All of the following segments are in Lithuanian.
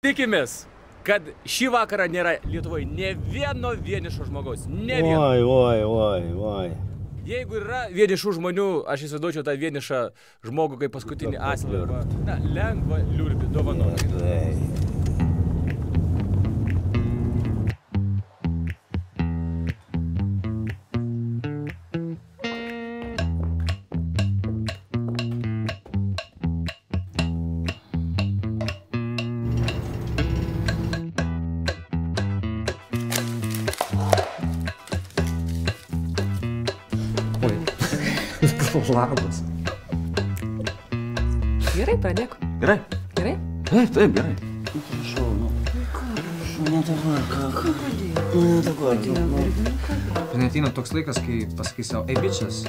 Tikimės, kad šį vakarą nėra Lietuvoje ne vieno vienišo žmogaus. Ne vieno. Oi. Jeigu yra vienišų žmonių, aš įsivaizduočiau tą vienišą žmogų kaip paskutinį asmenį. Na, lengva liurbį dovanoti. Labas. Gerai, pradėk. Gerai? Gerai? Taip, gerai. Prašau, ne dabar. Bet ateina toks laikas, kai pasakai savo, ei, bičias,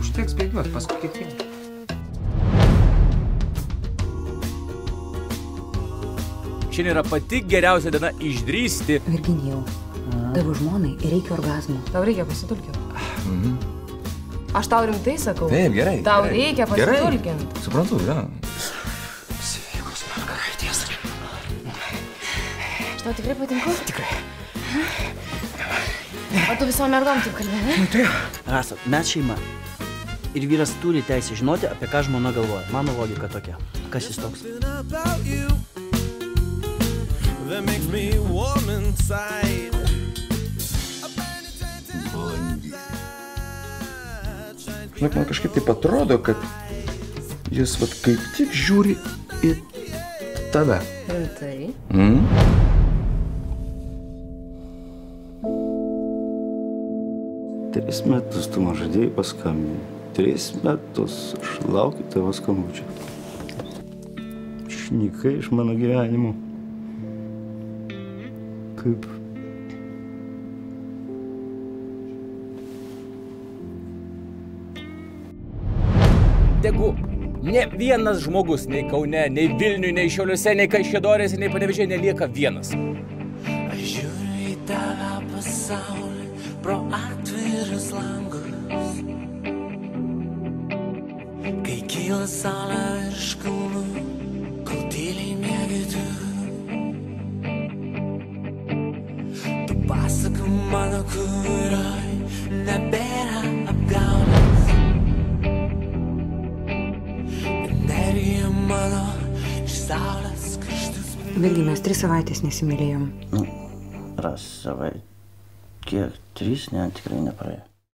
užteks bėgiuot, paskui kiekvieną. Šiandien yra pati geriausia diena išdrįsti. Virginijau, tavo žmonai reikia orgazmo. Tau reikia pasitulkinti. Aš tau rimtai sakau. Taip, gerai. Tau reikia pasitulkinti. Suprantu, ja. Sveikos mergaitės. Aš tau tikrai patinku? Tikrai. O tu visom mergom taip kalbė, ne? Rasa, mes šeima. Ir vyras turi teisę žinoti, apie ką žmona galvoja. Mano logika tokia. Kas jis toks? Žinok, man kažkaip taip atrodo, kad jis vat kaip tik žiūri į tave. Rimtai? 3 metus tu man žadėjai paskambinti. 3 metus aš laukiu tavo skambučio. Šnykai iš mano gyvenimo. Kaip? Tegu ne vienas žmogus, nei Kaune, nei Vilniuje, nei Šiauliuose, nei Kaišiadorėse, nei Panevėžyje nelieka vienas. Aš žiūriu į tave pasaulį pro atvirus langus. Kai kyla saulė virš kalnų, kol tyliai miegi tu. Tu pasaka mano, kurioj nebėra apgaulės. Energija mano iš saulės kraštus. Virgi, mes 3 savaitės nesimylėjom. Ras savaitę. Kiek? 3? Ne, tikrai nepraėjo.